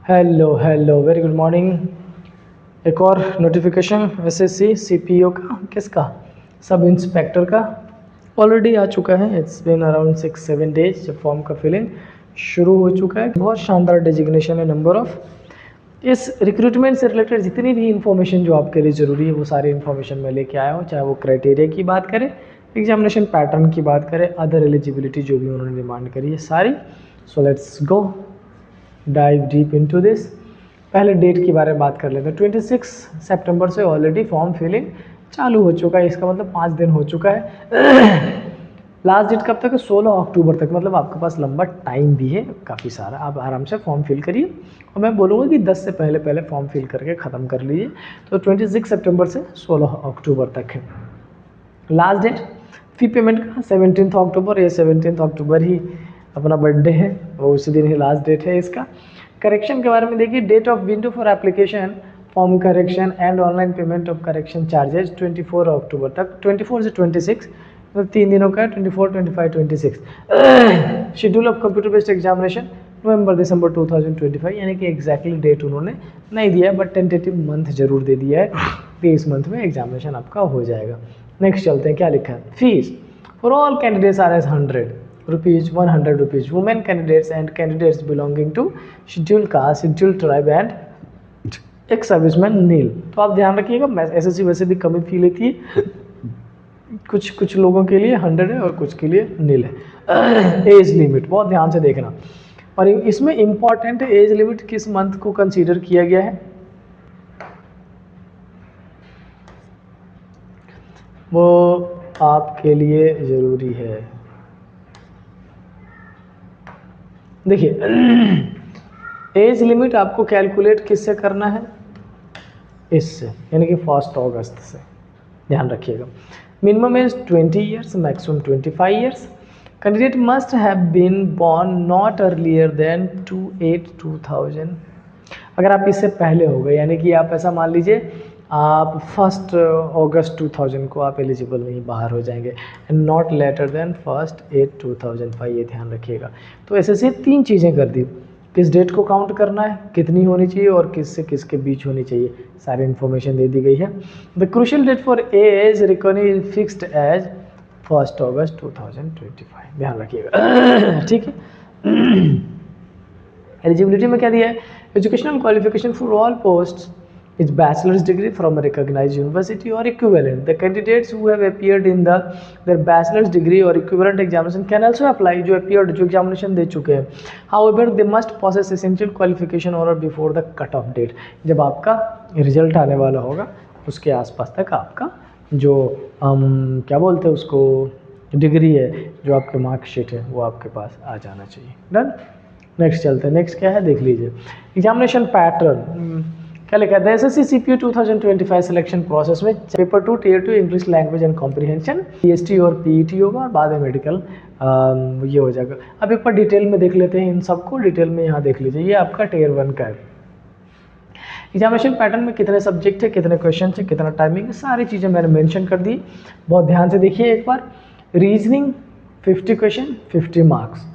Hello hello, very good morning. एक और notification SSC CPO का, किसका, सब इंस्पेक्टर का ऑलरेडी आ चुका है। इट्स बीन अराउंड 6-7 डेज जब फॉर्म का फिलिंग शुरू हो चुका है। बहुत शानदार डेजिग्नेशन है। नंबर ऑफ इस रिक्रूटमेंट से रिलेटेड जितनी भी इंफॉर्मेशन जो आपके लिए ज़रूरी है वो सारी इंफॉर्मेशन मैं लेके आया हूँ। चाहे वो क्राइटेरिया की बात करें, एग्जामिनेशन पैटर्न की बात करें, अदर एलिजिबिलिटी जो भी उन्होंने डिमांड करी है सारी। So let's go dive deep into this. पहले डेट के बारे में बात कर लेते हैं। 26 सितंबर से ऑलरेडी फॉर्म फिलिंग चालू हो चुका है। इसका मतलब 5 दिन हो चुका है। लास्ट डेट कब तक है? 16 अक्टूबर तक। मतलब आपके पास लंबा टाइम भी है काफ़ी सारा। आप आराम से फॉर्म फिल करिए और मैं बोलूँगा कि 10 से पहले फॉर्म फिल करके ख़त्म कर लीजिए। तो 26 सितंबर से 16 अक्टूबर तक है लास्ट डेट। फी पेमेंट का 17 अक्टूबर, ये 17 अक्टूबर ही अपना बर्थडे है, वो उसी दिन ही लास्ट डेट है इसका। करेक्शन के बारे में देखिए, date of window for application form correction and online payment of correction charges 24 अक्टूबर तक। 24 से 26 मतलब 3 दिनों का है। 24, 25, 26। Schedule of computer based examination नवंबर दिसंबर 2025, यानी कि एग्जैक्टली डेट उन्होंने नहीं दिया है, बट टेंटेटिव मंथ जरूर दे दिया है कि इस मंथ में एग्जामिनेशन आपका हो जाएगा। नेक्स्ट चलते हैं, क्या लिखा है। Fees for all candidates are as 100 rupees, 100 rupees. Women candidates and candidates belonging to scheduled caste, scheduled tribe and एक सर्विसमैन नील। तो आप ध्यान रखिएगा, एसएससी वैसे भी कमी फी लेती है। कुछ लोगों के लिए 100 है और कुछ के लिए नील है। एज लिमिट बहुत ध्यान से देखना, और इसमें इंपॉर्टेंट एज लिमिट किस मंथ को कंसीडर किया गया है वो आपके लिए ज़रूरी है। देखिए, एज लिमिट आपको कैलकुलेट किससे करना है? इससे, यानी कि 1 अगस्त से। ध्यान रखिएगा, minimum age 20 years, maximum 25 years. Candidate must have been born not earlier than 28/2000। अगर आप इससे पहले हो गए, यानी कि आप ऐसा मान लीजिए आप 1 अगस्त 2000 को आप एलिजिबल नहीं, बाहर हो जाएंगे। एंड नॉट लेटर देन 1/8/2005, ये ध्यान रखिएगा। तो ऐसे से 3 चीज़ें कर दी, किस डेट को काउंट करना है, कितनी होनी चाहिए और किस से किसके बीच होनी चाहिए, सारी इन्फॉर्मेशन दे दी गई है। The crucial date for age recording is fixed as 1 August 2025, ध्यान रखिएगा। ठीक है। एलिजिबिलिटी में क्या दिया है? Educational qualification for all post is bachelor's degree from a recognized university or equivalent. The candidates who have appeared in their bachelor's degree or equivalent examination can also apply, जो appeared, जो examination दे चुके हैं। However, they must possess essential qualification or before the cut off date. जब आपका result आने वाला होगा उसके आसपास तक आपका जो क्या बोलते हैं उसको, डिग्री है, जो आपके मार्कशीट है, वो आपके पास आ जाना चाहिए। डन। नेक्स्ट चलते हैं। नेक्स्ट क्या है देख लीजिए, एग्जामिनेशन पैटर्न क्या लिखा है? एसएससी सीपीयू 2025 सिलेक्शन प्रोसेस में paper 2 tier 2 English language and comprehension, PST और पीईटी होगा, और बाद में मेडिकल ये हो जाएगा। अब एक बार डिटेल में देख लेते हैं इन सबको। डिटेल में यहाँ देख लीजिए, ये आपका टियर 1 का है। एग्जामिनेशन पैटर्न में कितने सब्जेक्ट है, कितने क्वेश्चन है, कितना टाइमिंग है, सारी चीज़ें मैंने मेंशन कर दी। बहुत ध्यान से देखिए एक बार। Reasoning 50 question 50 marks,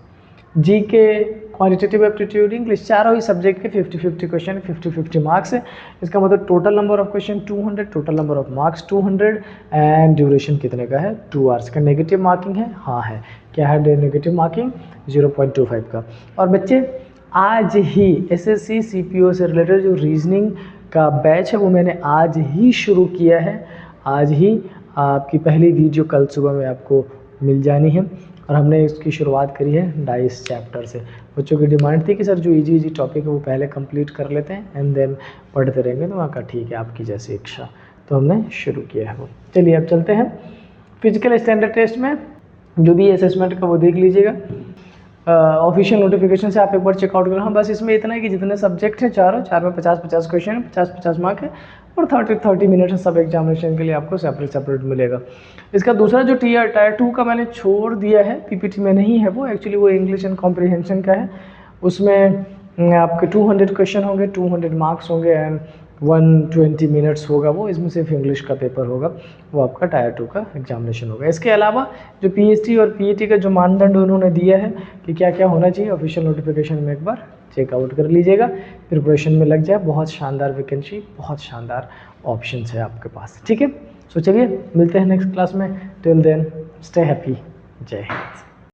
GK, quantitative aptitude, English, चारों ही सब्जेक्ट के 50-50 क्वेश्चन, 50-50 मार्क्स है। इसका मतलब total number of question 200, total number of marks 200, and duration कितने का है? 2 आवर्स का। नेगेटिव मार्किंग है, हाँ है। क्या है नेगेटिव मार्किंग? 0.25 का। और बच्चे आज ही एसएससी सीपीओ से रिलेटेड जो रीजनिंग का बैच है वो मैंने आज ही शुरू किया है। आज ही आपकी पहली वीडियो कल सुबह में आपको मिल जानी है, और हमने इसकी शुरुआत करी है डाइस चैप्टर से। बच्चों की डिमांड थी कि सर जो इजी टॉपिक है वो पहले कंप्लीट कर लेते हैं एंड देन पढ़ते रहेंगे, तो वहाँ का ठीक है, आपकी जैसी इच्छा। तो हमने शुरू किया है वो। चलिए अब चलते हैं फिजिकल स्टैंडर्ड टेस्ट में। जो भी असेसमेंट का वो देख लीजिएगा, ऑफिशियल नोटिफिकेशन से आप एक बार चेकआउट करो। हाँ, बस इसमें इतना है कि जितने सब्जेक्ट हैं चार में 50-50 क्वेश्चन है, 50-50 मार्क है, और 30 मिनट है सब एग्जामिनेशन के लिए आपको सेपरेट मिलेगा। इसका दूसरा जो टायर 2 का मैंने छोड़ दिया है, पीपीटी में नहीं है वो, एक्चुअली वो इंग्लिश एंड कॉम्प्रिहेंशन का है। उसमें आपके 200 क्वेश्चन होंगे, 200 मार्क्स होंगे, एंड 120 मिनट्स होगा वो, इसमें सिर्फ इंग्लिश का पेपर होगा, वो आपका टायर 2 का एग्जामिनेशन होगा। इसके अलावा जो पीएचडी और पीईटी का जो मानदंड उन्होंने दिया है कि क्या क्या होना चाहिए, ऑफिशियल नोटिफिकेशन में एक बार चेकआउट कर लीजिएगा, प्रिपरेशन में लग जाए। बहुत शानदार वैकेंसी, बहुत शानदार ऑप्शंस है आपके पास, ठीक है। सो चलिए मिलते हैं नेक्स्ट क्लास में, टिल देन स्टे हैप्पी, जय हिंद।